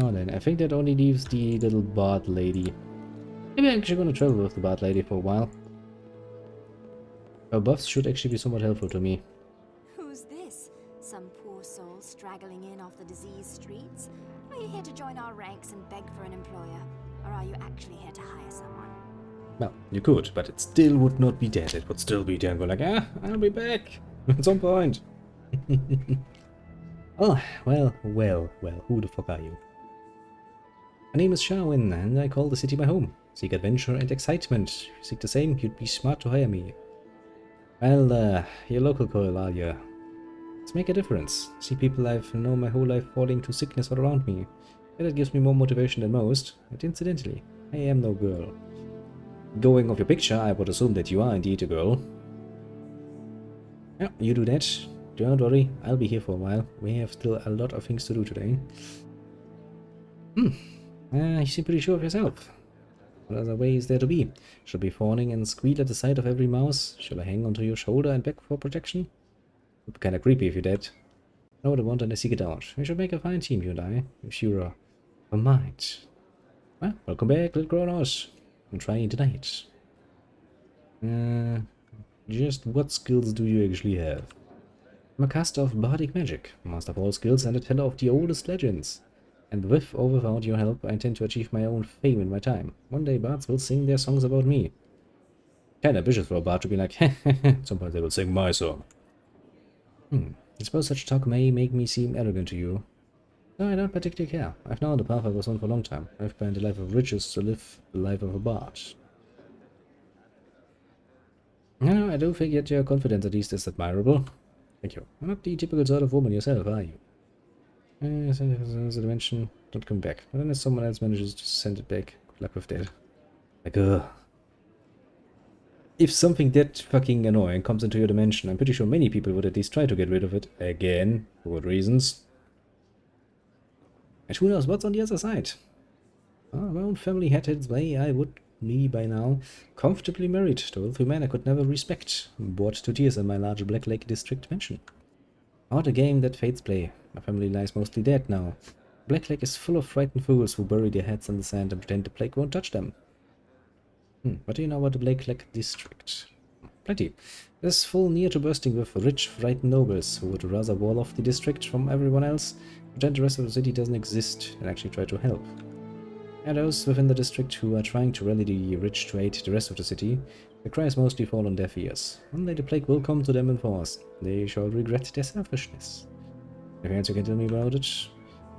Oh, then I think that only leaves the little bard lady. Maybe I'm actually gonna travel with the bard lady for a while. Her buffs should actually be somewhat helpful to me. Who's this? Some poor soul straggling in off the diseased streets? Are you here to join our ranks and beg for an employer? Or are you actually here to hire someone? Well, you could, but it still would not be dead. It would still be there and go like, I'll be back at some point. Oh, well, who the fuck are you? My name is Sharwin, and I call the city my home. Seek adventure and excitement. If you seek the same, you'd be smart to hire me. Well, you're local, Coil, are you? Let's make a difference. See people I've known my whole life falling to sickness all around me. Yeah, that gives me more motivation than most. And incidentally, I am no girl. Going off your picture, I would assume that you are indeed a girl. Yeah, you do that. Don't worry, I'll be here for a while. We have still a lot of things to do today. You seem pretty sure of yourself. What other way is there to be? Shall I be fawning and squeal at the sight of every mouse? Shall I hang onto your shoulder and beg for protection? Would be kinda creepy if you did. I know what I want and I seek it out. We should make a fine team, you and I, if you're a might. Well, welcome back, little Kronos. I'm trying tonight. Just what skills do you actually have? I'm a caster of bardic magic, master of all skills and a teller of the oldest legends. And with or without your help, I intend to achieve my own fame in my time. One day bards will sing their songs about me. Kinda ambitious for a bard to be like, at some point they will sing my song. I suppose such talk may make me seem arrogant to you. No, I don't particularly care. I've known the path I was on for a long time. I've planned a life of riches to live the life of a bard. No, I do think that your confidence at least is admirable. Thank you. You're not the typical sort of woman yourself, are you? The dimension don't come back. But unless someone else manages to send it back, good luck with that. Like, if something that fucking annoying comes into your dimension, I'm pretty sure many people would at least try to get rid of it. Again, for good reasons. And who knows what's on the other side? Oh, my own family had its way, I would be by now comfortably married to a wealthy man I could never respect, bored to tears in my large Black Lake district mansion. What a game that fates play. My family lies mostly dead now. Black Lake is full of frightened fools who bury their heads in the sand and pretend the plague won't touch them. What do you know about the Black Lake district? Plenty. It is full near to bursting with rich, frightened nobles who would rather wall off the district from everyone else, pretend the rest of the city doesn't exist, and actually try to help. And those within the district who are trying to rally the rich to aid the rest of the city, their cries mostly fall on deaf ears. One day the plague will come to them in force. They shall regret their selfishness. Anything else you can tell me about it?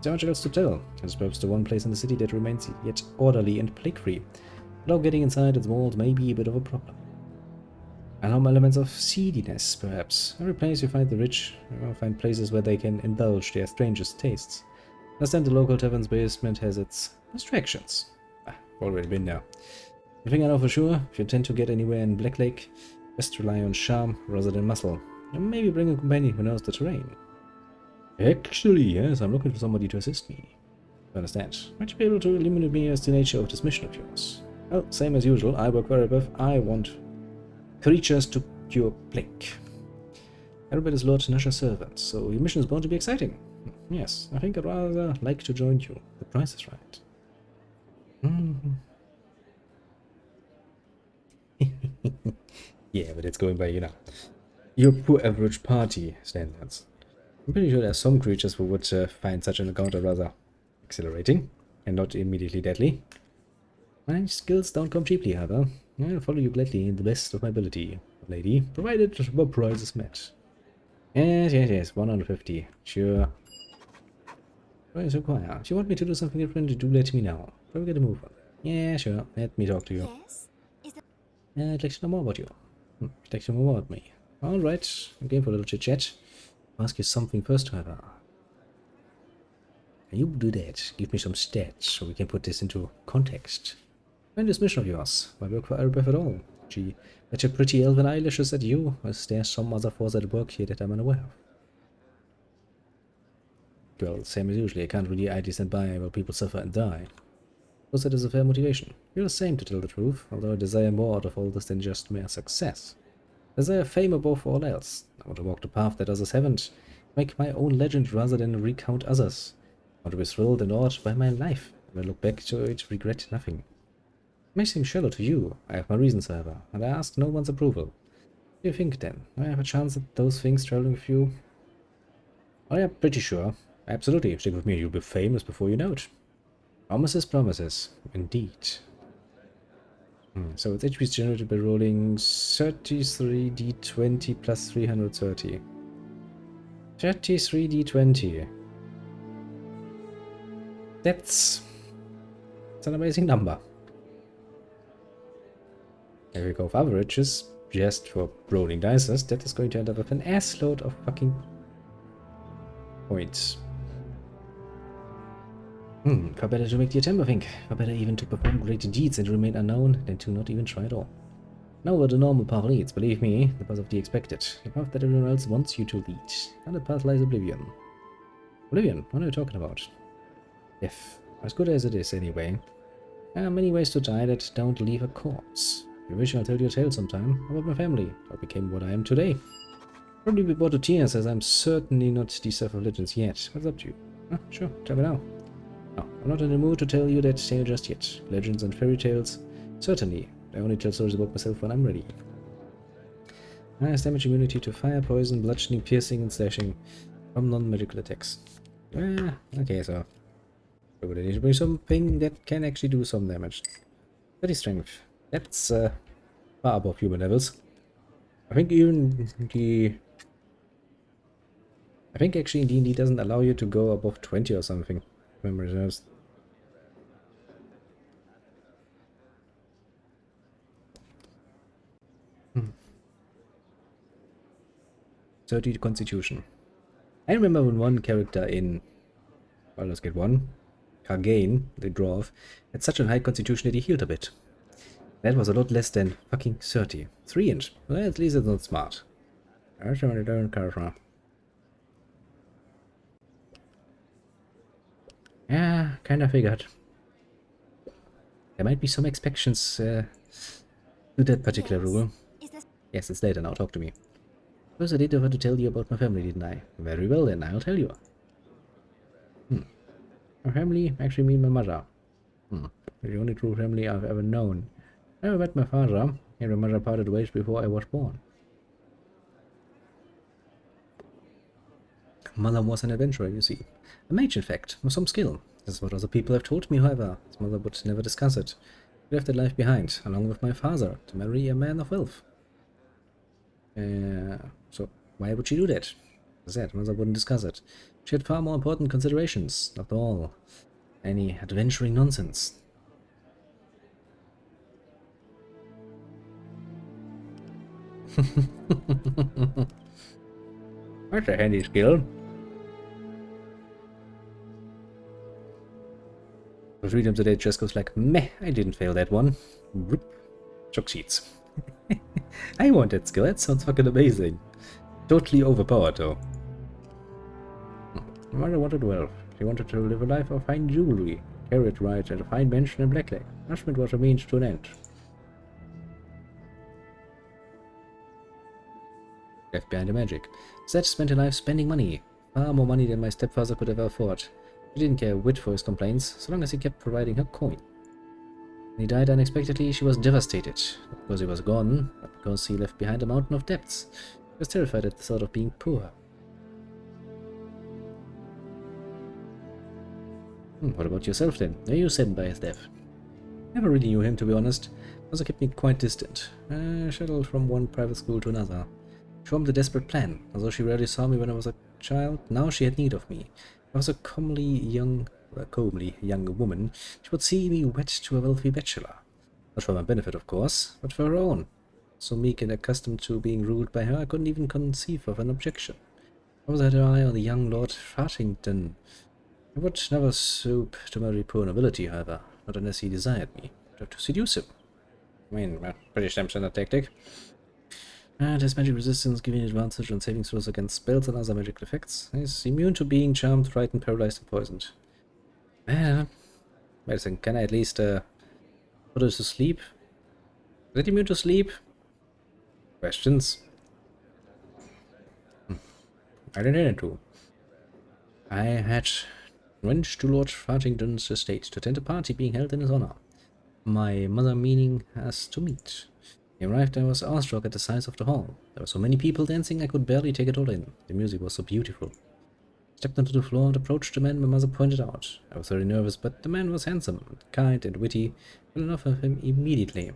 So much else to tell. It's perhaps the one place in the city that remains yet orderly and plague-free. Without getting inside its walls may be a bit of a problem. And some elements of seediness, perhaps. Every place you find the rich, you will find places where they can indulge their strangest tastes. Understand the local tavern's basement has its distractions. I've already been there. The thing I know for sure, if you intend to get anywhere in Black Lake, best rely on charm rather than muscle. And maybe bring a companion who knows the terrain. Actually, yes, I'm looking for somebody to assist me. I understand. Might you be able to illuminate me as to the nature of this mission of yours? Well, same as usual, I work very above. I want creatures to cure plague. Everybody is Lord Nasha's servant, so your mission is bound to be exciting. Yes, I think I'd rather like to join you. The price is right. Yeah, but it's going by, your poor average party standards. I'm pretty sure there are some creatures who would find such an encounter rather exhilarating and not immediately deadly. My skills don't come cheaply, however. I'll follow you gladly in the best of my ability, lady, provided the price is met. Yes, 150. Sure. What is required? If you want me to do something different, do let me know. Probably get a move on. Yeah, sure. Let me talk to you. Yes? Is that... I'd like to know more about you. I'd like to know more about me. Alright, I'm game for a little chit-chat. I'll ask you something first, however. Can you do that? Give me some stats so we can put this into context. And this mission of yours, why work for Erebeth at all? Gee, bet your pretty elven eyelashes at you, or is there some other force at work here that I'm unaware of? Well, same as usually, I can't really idly stand by while people suffer and die. Suppose that is a fair motivation. You're the same, to tell the truth, although I desire more out of all this than just mere success. I desire fame above all else. I want to walk the path that others haven't, make my own legend rather than recount others. want to be thrilled and awed by my life. When I look back to it, regret nothing. It may seem shallow to you. I have my reasons, however, and I ask no one's approval. What do you think, then? Do I have a chance at those things traveling with you? Oh, yeah, pretty sure. Absolutely. Stick with me, you'll be famous before you know it. Promises, promises. Indeed. So it's HP generated by rolling 33d20 plus 330. 33d20. That's an amazing number. If we go for averages, just for rolling dices, that is going to end up with an assload of fucking points. Far better to make the attempt, I think. Far better even to perform great deeds and remain unknown than to not even try at all. Now where the normal path leads, believe me, the path of the expected. The path that everyone else wants you to lead. And the path lies oblivion. Oblivion? What are you talking about? Death. As good as it is, anyway. There are many ways to die that don't leave a corpse. If you wish, I'll tell you a tale sometime about my family. How I became what I am today. Probably be brought to tears, as I'm certainly not the Self of Legends yet. What's up to you? Sure, tell me now. No, I'm not in the mood to tell you that tale just yet. Legends and fairy tales? Certainly. I only tell stories about myself when I'm ready. Highest damage immunity to fire, poison, bludgeoning, piercing, and slashing from non-magical attacks. Okay, so we need to bring something that can actually do some damage. 30 strength. That's far above human levels. I think even the... I think actually D&D doesn't allow you to go above 20 or something. Memory serves. 30 Constitution. I remember when one character in Baldur's Gate 1, Cargain, the dwarf, had such a high constitution that he healed a bit. That was a lot less than fucking 30. 3 inch. Well, at least it's not smart. Yeah, kinda figured. There might be some exceptions to that particular rule. Yes, it's later now, talk to me. First I did offer to tell you about my family, didn't I? Very well then, I'll tell you. My family actually mean my mother. The only true family I've ever known. I never met my father, and my mother parted ways before I was born. Mother was an adventurer, you see. A mage, in fact, with some skill. This is what other people have told me, however. His mother would never discuss it. She left that life behind, along with my father, to marry a man of wealth. So why would she do that? As I said, mother wouldn't discuss it. She had far more important considerations, not all any adventuring nonsense. That's a handy skill. But 3 times a day, just goes like, meh, I didn't fail that one. Rip. Chalk sheets. I want that skill, that sounds fucking amazing. Totally overpowered though. My mother wanted wealth. She wanted to live a life of fine jewelry, carriage rides, and a fine mansion in Blacklake. Nourishment was a means to an end. Left behind the magic. Zed spent her life spending money. Far more money than my stepfather could ever afford. She didn't care a whit for his complaints, so long as he kept providing her coin. When he died unexpectedly, she was devastated. Not because he was gone, but because he left behind a mountain of debts. She was terrified at the thought of being poor. What about yourself then? Are you saddened by his death? Never really knew him, to be honest. Also kept me quite distant. Shuttled from one private school to another. She formed a desperate plan. Although she rarely saw me when I was a child, now she had need of me. I was a comely young woman. She would see me wed to a wealthy bachelor. Not for my benefit, of course, but for her own. So meek and accustomed to being ruled by her, I couldn't even conceive of an objection. I was had her eye on the young Lord Fartington. I would never stoop to marry poor nobility, however, not unless he desired me. I'd have to seduce him. I mean, pretty damn standard tactic. And his magic resistance, giving advantage on saving throws against spells and other magical effects. He's immune to being charmed, frightened, paralyzed, and poisoned. Wait a second, can I at least put her to sleep? Is it immune to sleep? Questions? I didn't need to. I had went to Lord Fartington's estate to attend a party being held in his honor. My mother meaning us to meet. He arrived, I was awestruck at the size of the hall. There were so many people dancing I could barely take it all in. The music was so beautiful. Stepped onto the floor and approached the man my mother pointed out. I was very nervous, but the man was handsome, kind, and witty. Fell in love with him immediately.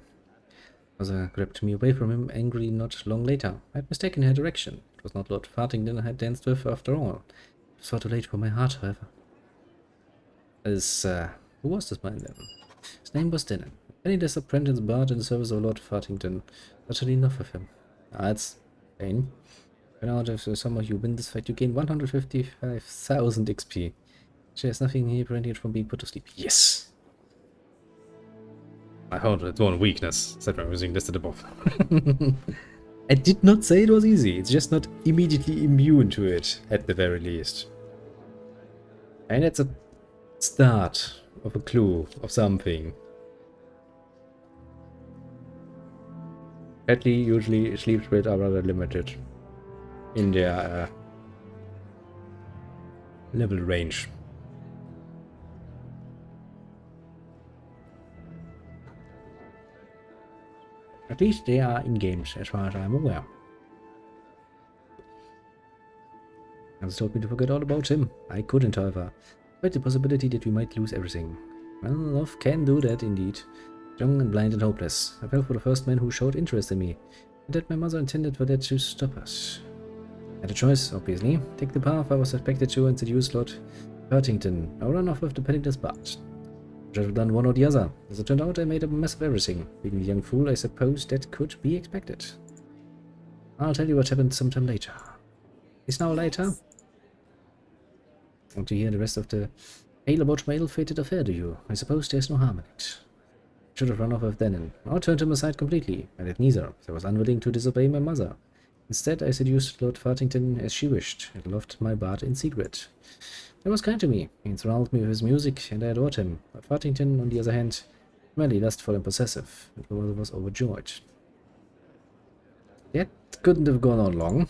Mother grabbed me away from him, angry not long later. I had mistaken her direction. It was not Lord Fartington I had danced with, after all. It was far too late for my heart, however. Who was this man then? His name was Denon. Penniless apprentice bard in the service of Lord Fartington. Utterly enough of him. That's pain. When out of some of you win this fight, you gain 155,000 XP. There's nothing here preventing it from being put to sleep. Yes! I found it one weakness, said I was using listed above. I did not say it was easy, it's just not immediately immune to it, at the very least. And it's a start of a clue of something. Sadly, usually sleep spirits are rather limited in their level range. At least they are in games, as far as I'm aware. Hans told me to forget all about him. I couldn't, however. But the possibility that we might lose everything. Well, love can do that, indeed. Young and blind and hopeless. I fell for the first man who showed interest in me. And that my mother intended for that to stop us. I had a choice, obviously. Take the path I was expected to and seduce Lord Fartington, or run off with the penniless bard. I should have done one or the other. As it turned out, I made a mess of everything. Being a young fool, I suppose that could be expected. I'll tell you what happened sometime later. Is now later? Want to hear the rest of the tale about my ill-fated affair, do you? I suppose there's no harm in it. I should have run off with Denon, or turned him aside completely. I did neither, as I was unwilling to disobey my mother. Instead, I seduced Lord Fartington as she wished, and loved my bard in secret. He was kind to me. He enthralled me with his music, and I adored him. But Fartington, on the other hand, merely lustful and possessive, and my mother was overjoyed. That couldn't have gone on long.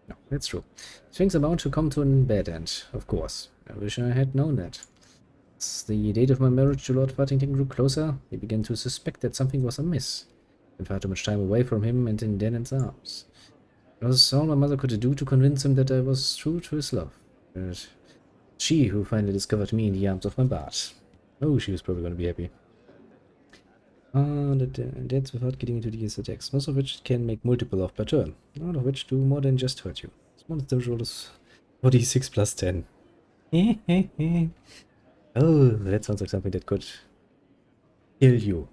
No, that's true. Things are bound to come to a bad end, of course. I wish I had known that. As the date of my marriage to Lord Fartington grew closer, I began to suspect that something was amiss. I spent far too much time away from him and in Denon's arms. It was all my mother could do to convince him that I was true to his love. But she who finally discovered me in the arms of my bard. Oh, she was probably going to be happy. That's without getting into these attacks, most of which can make multiple off per turn, all of which do more than just hurt you. Smallest damage roll is 46 plus 10. Oh, that sounds like something that could kill you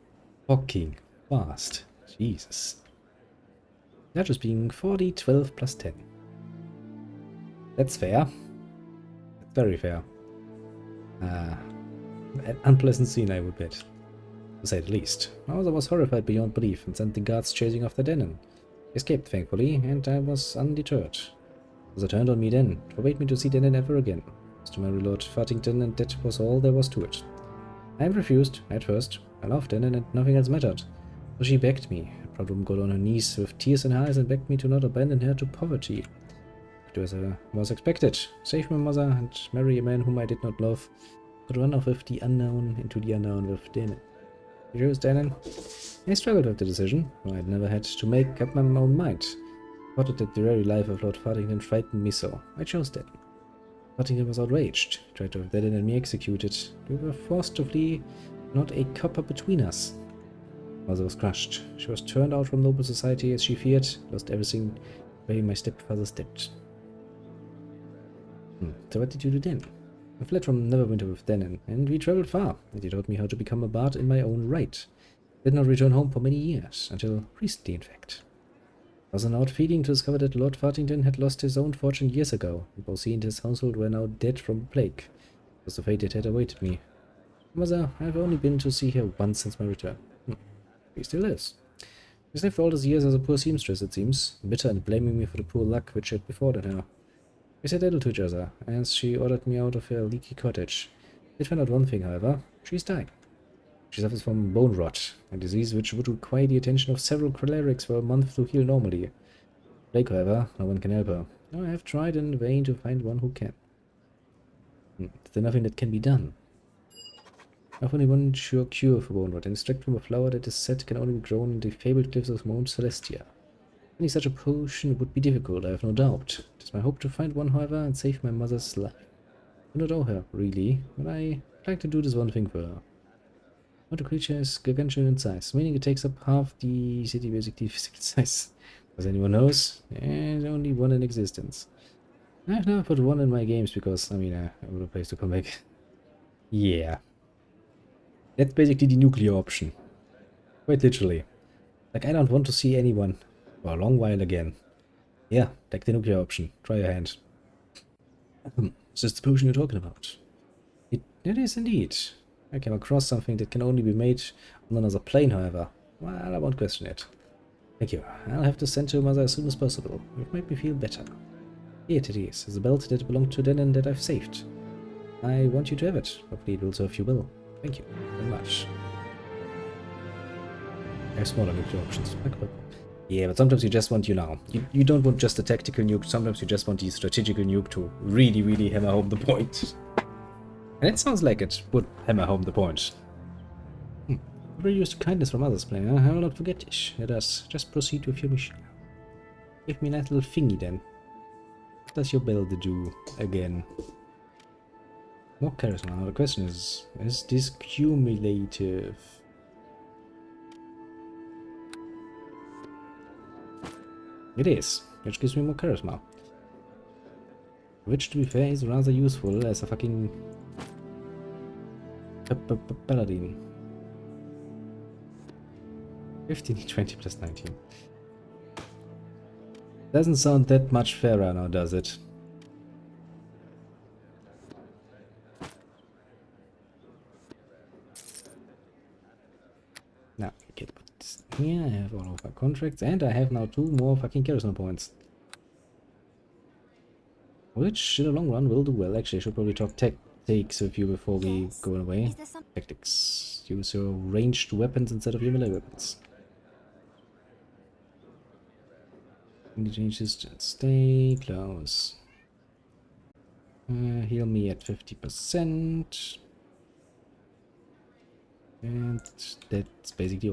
fucking fast. Jesus. That just being 40, 12 plus 10. That's fair. That's very fair. An unpleasant scene, I would bet. To say the least. Mauser was horrified beyond belief and sent the guards chasing after Denon. He escaped, thankfully, and I was undeterred. Mauser turned on me then, forbade me to see Denon ever again. It was to marry Lord Fartington, and that was all there was to it. I refused, at first. I loved Denon, and nothing else mattered. So she begged me. The proud woman got on her knees with tears in her eyes and begged me to not abandon her to poverty. It was expected. Save my mother and marry a man whom I did not love. Could run off with the unknown into the unknown with Denon. You chose Denon? I struggled with the decision. I had never had to make up my own mind. I thought that the very life of Lord Fartington frightened me so. I chose Denon. Fartington was outraged. He tried to have Denon and me executed. We were forced to flee, not a copper between us. Mother was crushed. She was turned out from noble society as she feared, lost everything the way my stepfather stepped. So what did you do then? I fled from Neverwinter with Denon, and we travelled far, and he taught me how to become a bard in my own right. I did not return home for many years, until recently in fact. It was an odd feeling to discover that Lord Fartington had lost his own fortune years ago, and both he and his household were now dead from plague. It was the fate that had awaited me. Mother, I have only been to see her once since my return. He still is. She lived all those years as a poor seamstress, it seems, bitter and blaming me for the poor luck which had befallen her. We said little to each other, as she ordered me out of her leaky cottage. I did find out one thing, however. She is dying. She suffers from bone rot, a disease which would require the attention of several clerics for a month to heal normally. Plague, however, no one can help her. I have tried in vain to find one who can. There's nothing that can be done. I've only one sure cure for bone rot, an extract from a flower that is said can only be grown in the fabled cliffs of Mount Celestia. Any such a potion would be difficult, I have no doubt. It is my hope to find one, however, and save my mother's life. I don't know her, really, but I'd like to do this one thing for her. What a creature is gargantuan in size, meaning it takes up half the city basically physical size. As anyone knows, there's only one in existence. I've never put one in my games because, I mean, I have no place to come back. Yeah. That's basically the nuclear option. Quite literally. Like, I don't want to see anyone for a long while again. Yeah, take the nuclear option. Try your hand. Is this the potion you're talking about? It is indeed. I came across something that can only be made on another plane, however. Well, I won't question it. Thank you. I'll have to send to your mother as soon as possible. It made me feel better. Here it is. It's a belt that belonged to Denon that I've saved. I want you to have it. Hopefully it will serve you well. Thank you very much. I have smaller nuclear options. Yeah, but sometimes you just want, you know, you don't want just a tactical nuke, sometimes you just want the strategical nuke to really, really hammer home the point. And it sounds like it would hammer home the point. Very used to kindness from others, player. I will not forget this. Let us just proceed with your mission. Give me that little thingy then. What does your bell do again? More charisma. Now the question is this cumulative? It is, which gives me more charisma. Which, to be fair, is rather useful as a fucking paladin. 15, 20 plus 19. Doesn't sound that much fairer now, does it? Now, I can put this here. I have all of my contracts, and I have now 2 more fucking charisma points. Which, in the long run, will do well. Actually, I should probably talk tactics with you before we go away. Tactics. Use your ranged weapons instead of your melee weapons. Change distance. Stay close. Heal me at 50%. And that's basically all.